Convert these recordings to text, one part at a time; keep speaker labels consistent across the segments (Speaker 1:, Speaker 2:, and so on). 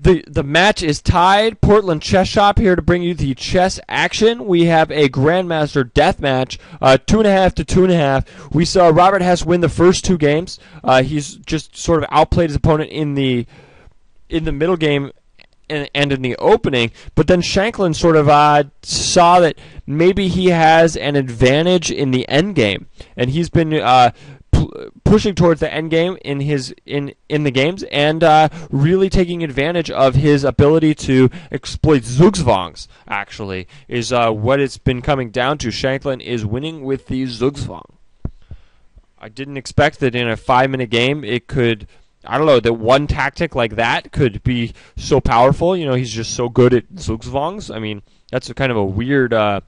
Speaker 1: The match is tied. Portland Chess Shop here to bring you the chess action. We have a Grandmaster death match, 2.5 to 2.5. We saw Robert Hess win the first two games. He's just sort of outplayed his opponent in the middle game and in the opening, but then Shankland sort of saw that maybe he has an advantage in the end game, and he's been pushing towards the end game in the games, and really taking advantage of his ability to exploit Zugzwangs. Actually, is what it's been coming down to. Shankland is winning with the Zugzwang. I didn't expect that in a 5-minute game it could. I don't know, that one tactic like that could be so powerful. You know, he's just so good at Zugzwangs. I mean, that's kind of a weird. I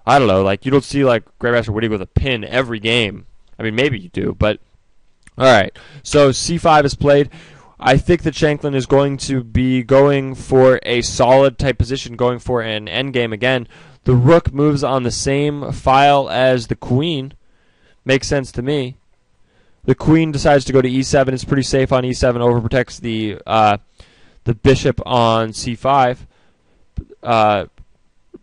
Speaker 1: don't know, like you don't see like Grandmaster winning with a pin every game. I mean, maybe you do, but all right. So C5 is played. I think that Shankland is going to be going for a solid type position, going for an endgame again. The rook moves on the same file as the queen. Makes sense to me. The queen decides to go to e7. It's pretty safe on e7. Overprotects the bishop on c5.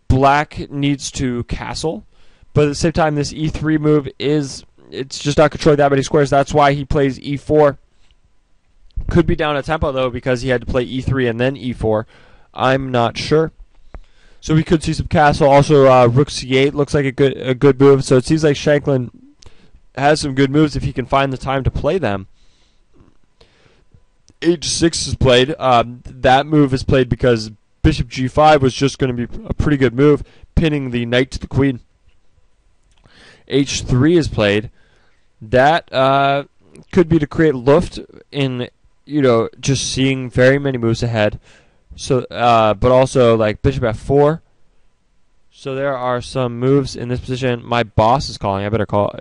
Speaker 1: Black needs to castle, but at the same time, this e3 move it's just not controlling that many squares. That's why he plays e4. Could be down a tempo, though, because he had to play e3 and then e4. I'm not sure. So we could see some castle. Also, rook c8 looks like a good move. So it seems like Shankland has some good moves if he can find the time to play them. h6 is played. That move is played because bishop g5 was just going to be a pretty good move, pinning the knight to the queen. h3 is played. That could be to create luft in, just seeing very many moves ahead. So, but also like bishop f4. So there are some moves in this position. My boss is calling. I better call.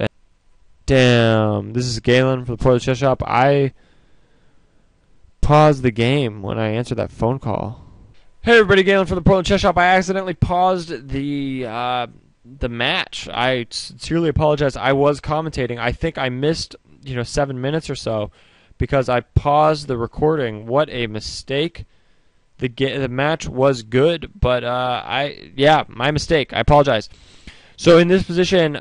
Speaker 1: Damn, this is Galen from the Portland Chess Shop. I paused the game when I answered that phone call. Hey everybody, Galen from the Portland Chess Shop. I accidentally paused the match. I sincerely apologize. I was commentating. I think I missed 7 minutes or so because I paused the recording. What a mistake. The match was good, but my mistake. I apologize. So in this position,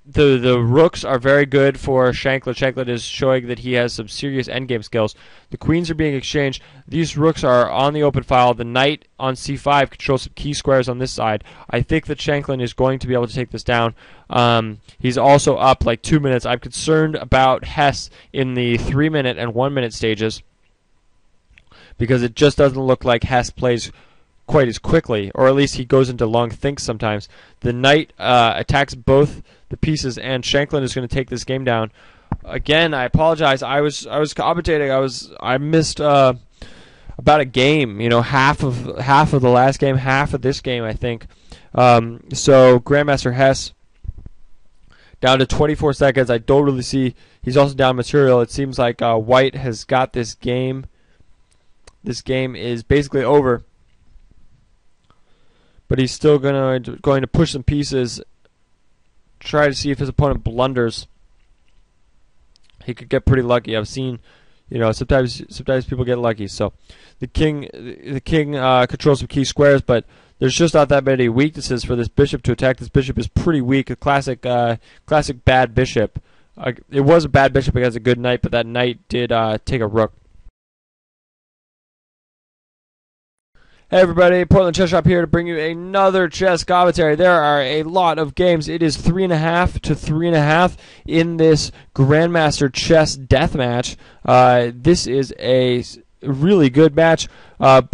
Speaker 1: the rooks are very good for Shankland. Shankland is showing that he has some serious endgame skills. The queens are being exchanged. These rooks are on the open file. The knight on c5 controls some key squares on this side. I think that Shankland is going to be able to take this down. He's also up like 2 minutes. I'm concerned about Hess in the 3-minute and 1-minute stages because it just doesn't look like Hess plays quite as quickly, or at least he goes into long thinks sometimes. The knight attacks both the pieces, and Shankland is going to take this game down. Again, I apologize. I was commentating. I missed about a game. Half of the last game, half of this game, I think. So Grandmaster Hess down to 24 seconds. I don't really see. He's also down material. It seems like White has got this game. This game is basically over. But he's still going to push some pieces, try to see if his opponent blunders. He could get pretty lucky. I've seen, sometimes people get lucky. So the king controls some key squares, but there's just not that many weaknesses for this bishop to attack. This bishop is pretty weak, a classic bad bishop. It was a bad bishop against a good knight, but that knight did take a rook. Hey everybody, Portland Chess Shop here to bring you another chess commentary. There are a lot of games. It is 3.5 to 3.5 in this Grandmaster Chess death match. This is a really good match.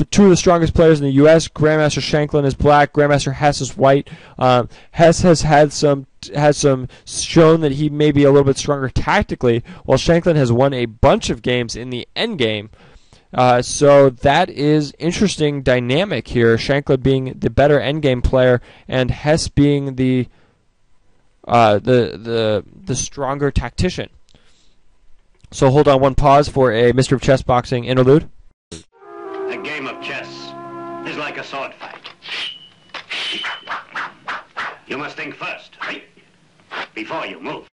Speaker 1: Two of the strongest players in the U.S. Grandmaster Shankland is black. Grandmaster Hess is white. Hess has shown that he may be a little bit stronger tactically, while Shankland has won a bunch of games in the end game. So that is interesting dynamic here. Shankland being the better endgame player, and Hess being the stronger tactician. So hold on one pause for a Mr. Chess Boxing interlude.
Speaker 2: A game of chess is like a sword fight. You must think first, right? Before you move.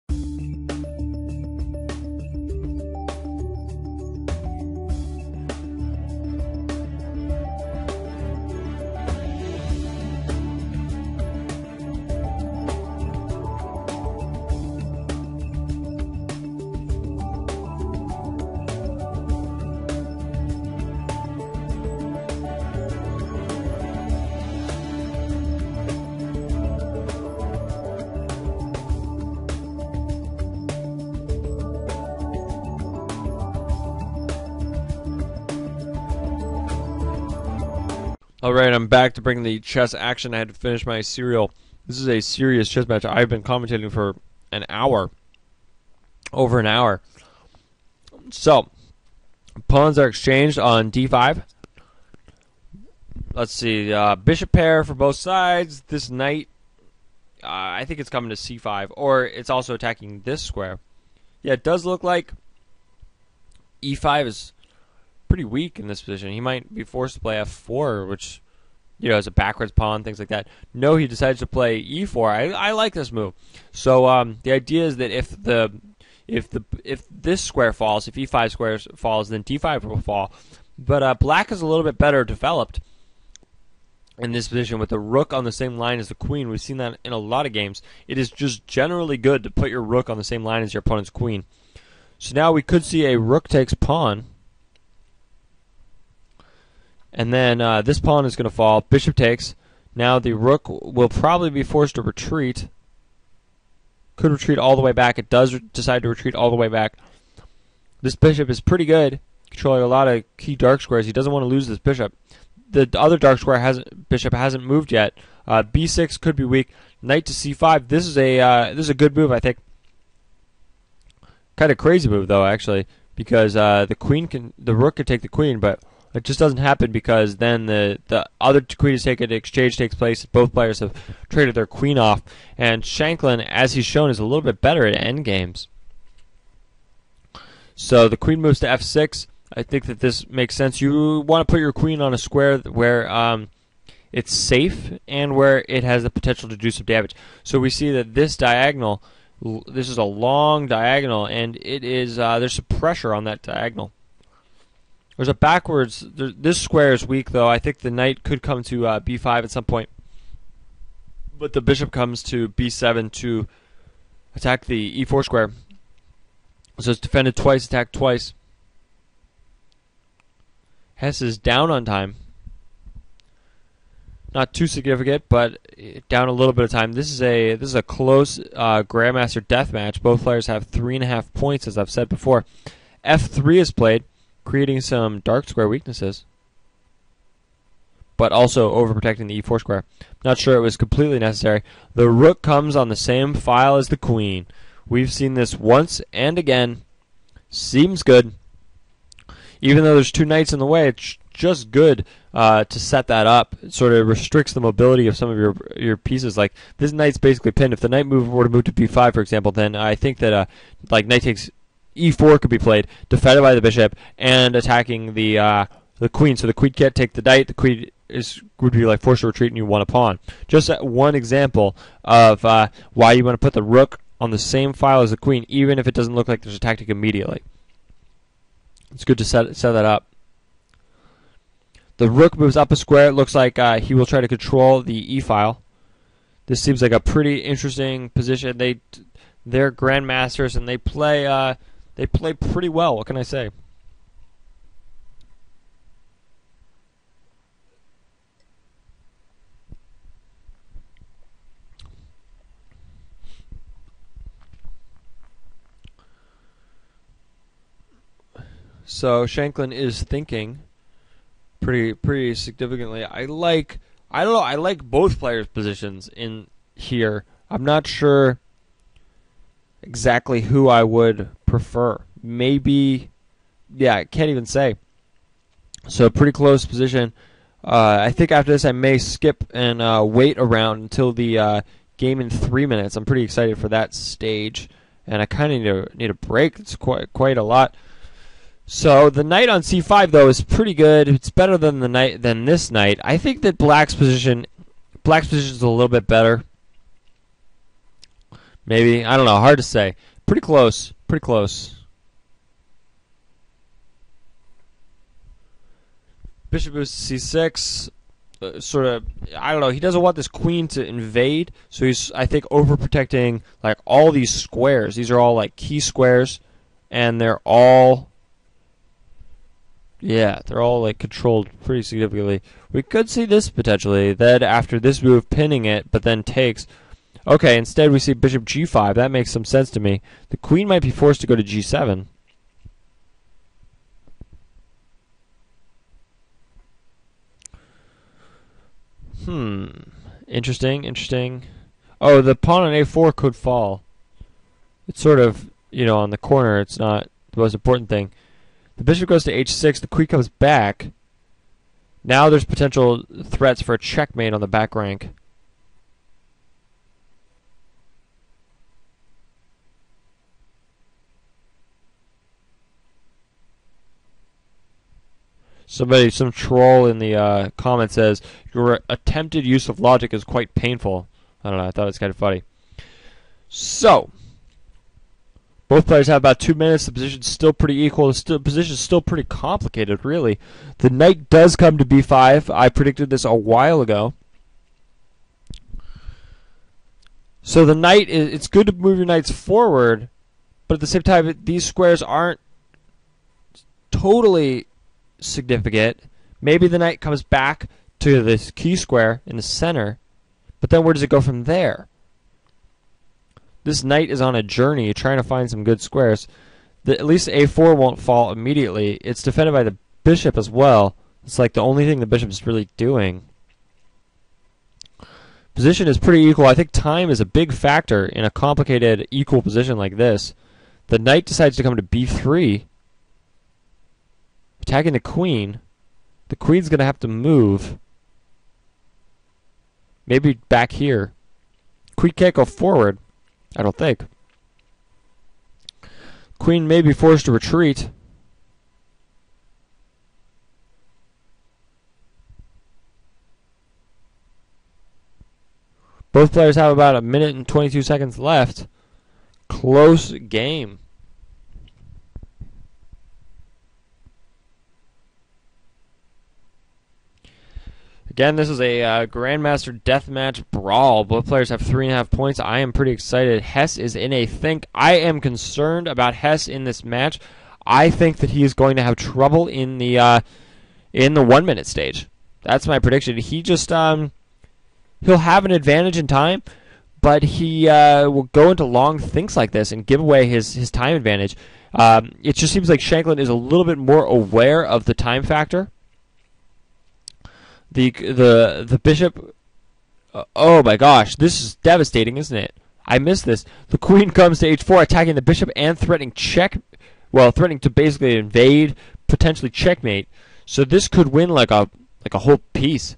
Speaker 1: Alright, I'm back to bring the chess action. I had to finish my cereal. This is a serious chess match. I've been commentating for an hour. Over an hour. So, pawns are exchanged on d5. Let's see, bishop pair for both sides. This knight, I think it's coming to c5, or it's also attacking this square. Yeah, it does look like e5 is pretty weak in this position. He might be forced to play f4, which, is a backwards pawn, things like that. No, he decides to play e4. I like this move. So the idea is that if this square falls, if e5 square falls, then d5 will fall. But black is a little bit better developed in this position with the rook on the same line as the queen. We've seen that in a lot of games. It is just generally good to put your rook on the same line as your opponent's queen. So now we could see a rook takes pawn. And then this pawn is going to fall. Bishop takes. Now the rook will probably be forced to retreat. Could retreat all the way back. It does decide to retreat all the way back. This bishop is pretty good, controlling a lot of key dark squares. He doesn't want to lose this bishop. The other dark square bishop hasn't moved yet. B6 could be weak. Knight to c5. This is a good move, I think. Kind of crazy move though, actually, because the rook can take the queen, but it just doesn't happen because then the other queen is taken. The exchange takes place. Both players have traded their queen off, and Shankland, as he's shown, is a little bit better at endgames. So the queen moves to f6. I think that this makes sense. You want to put your queen on a square where it's safe and where it has the potential to do some damage. So we see that this diagonal, this is a long diagonal, and it is there's some pressure on that diagonal. There's a backwards. This square is weak, though. I think the knight could come to b5 at some point, but the bishop comes to b7 to attack the e4 square. So it's defended twice, attacked twice. Hess is down on time. Not too significant, but down a little bit of time. This is a close Grandmaster death match. Both players have 3.5 points, as I've said before. F3 is played, creating some dark square weaknesses, but also overprotecting the e4 square. Not sure it was completely necessary. The rook comes on the same file as the queen. We've seen this once and again. Seems good. Even though there's two knights in the way, it's just good to set that up. It sort of restricts the mobility of some of your pieces. Like, this knight's basically pinned. If the knight were to move to b5, for example, then I think that knight takes e4 could be played, defended by the bishop, and attacking the queen. So the queen can't take the knight. The queen would be like forced to retreat, and you want a pawn. Just one example of why you want to put the rook on the same file as the queen, even if it doesn't look like there's a tactic immediately. It's good to set that up. The rook moves up a square. It looks like he will try to control the e file. This seems like a pretty interesting position. They're grandmasters, and they play pretty well. What can I say? So Shankland is thinking pretty significantly. I like both players' positions in here. I'm not sure exactly who I would prefer. Maybe, yeah, I can't even say. So pretty close position. I think after this I may skip and wait around until the game in 3 minutes. I'm pretty excited for that stage, and I kind of need a break. It's quite a lot. So the knight on c5 though is pretty good. It's better than this knight. I think that black's position is a little bit better. Maybe, I don't know, hard to say. Pretty close. Bishop moves to c6. Sort of, I don't know. He doesn't want this queen to invade, so he's, I think, overprotecting like all these squares. These are all like key squares, and they're all like controlled pretty significantly. We could see this potentially. Then after this move, pinning it, but then takes. Okay, instead we see bishop g5. That makes some sense to me. The queen might be forced to go to g7. Interesting, interesting. Oh, the pawn on a4 could fall. It's sort of, on the corner. It's not the most important thing. The bishop goes to h6. The queen comes back. Now there's potential threats for a checkmate on the back rank. Some troll in the comments says, your attempted use of logic is quite painful. I don't know, I thought it was kind of funny. So, both players have about 2 minutes. The position's still pretty equal. The position's still pretty complicated, really. The knight does come to b5. I predicted this a while ago. So the knight, it's good to move your knights forward, but at the same time, these squares aren't totally significant. Maybe the knight comes back to this key square in the center, but then where does it go from there? This knight is on a journey trying to find some good squares. At least a4 won't fall immediately. It's defended by the bishop as well. It's like the only thing the bishop is really doing. Position is pretty equal. I think time is a big factor in a complicated equal position like this. The knight decides to come to b3. Attacking the queen. The queen's going to have to move. Maybe back here. Queen can't go forward, I don't think. Queen may be forced to retreat. Both players have about a minute and 22 seconds left. Close game. Again, this is a Grandmaster Deathmatch Brawl. Both players have 3.5 points. I am pretty excited. Hess is in a think. I am concerned about Hess in this match. I think that he is going to have trouble in the 1 minute stage. That's my prediction. He just he'll have an advantage in time, but he will go into long thinks like this and give away his time advantage. It just seems like Shankland is a little bit more aware of the time factor. The bishop. Oh my gosh, this is devastating, isn't it? I missed this. The queen comes to h4, attacking the bishop and threatening threatening to basically invade, potentially checkmate. So this could win like a whole piece.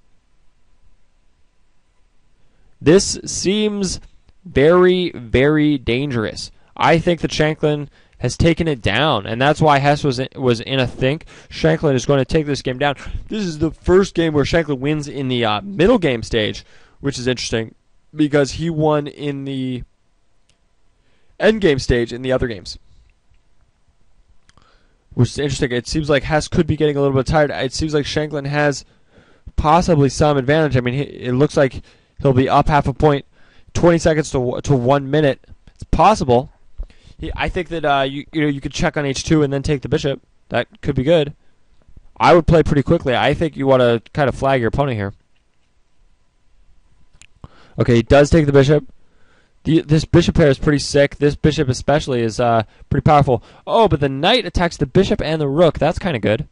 Speaker 1: This seems very, very dangerous. I think that Shankland has taken it down, and that's why Hess was in a think. Shankland is going to take this game down. This is the first game where Shankland wins in the middle game stage, which is interesting because he won in the end game stage in the other games, which is interesting. It seems like Hess could be getting a little bit tired. It seems like Shankland has possibly some advantage. I mean, it looks like he'll be up half a point, 20 seconds to 1 minute. It's possible. I think that you could check on h2 and then take the bishop. That could be good. I would play pretty quickly. I think you want to kind of flag your opponent here. Okay, he does take the bishop. This bishop pair is pretty sick. This bishop especially is pretty powerful. Oh, but the knight attacks the bishop and the rook. That's kind of good.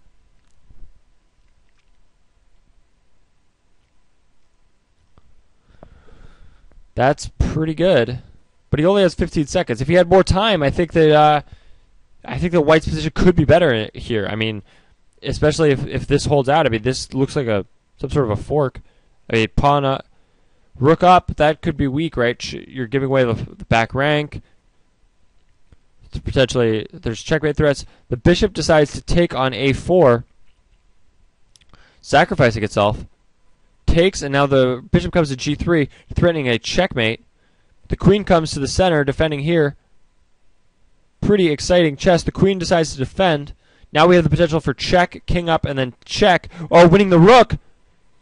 Speaker 1: That's pretty good. But he only has 15 seconds. If he had more time, I think that White's position could be better here. I mean, especially if this holds out. I mean, this looks like some sort of a fork. I mean, pawn up, rook up. That could be weak, right? You're giving away the back rank. Potentially, there's checkmate threats. The bishop decides to take on a4, sacrificing itself. Takes, and now the bishop comes to g3, threatening a checkmate. The queen comes to the center, defending here. Pretty exciting chess. The queen decides to defend. Now we have the potential for check, king up, and then check. Oh, winning the rook!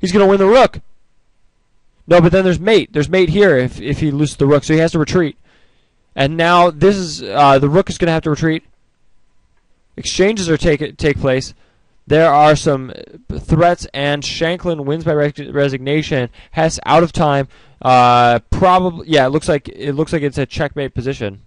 Speaker 1: He's going to win the rook! No, but then there's mate. There's mate here if he loses the rook, so he has to retreat. And now this is the rook is going to have to retreat. Exchanges are take place. There are some threats, and Shankland wins by resignation. Hess out of time. Probably, yeah. It looks like it's a checkmate position.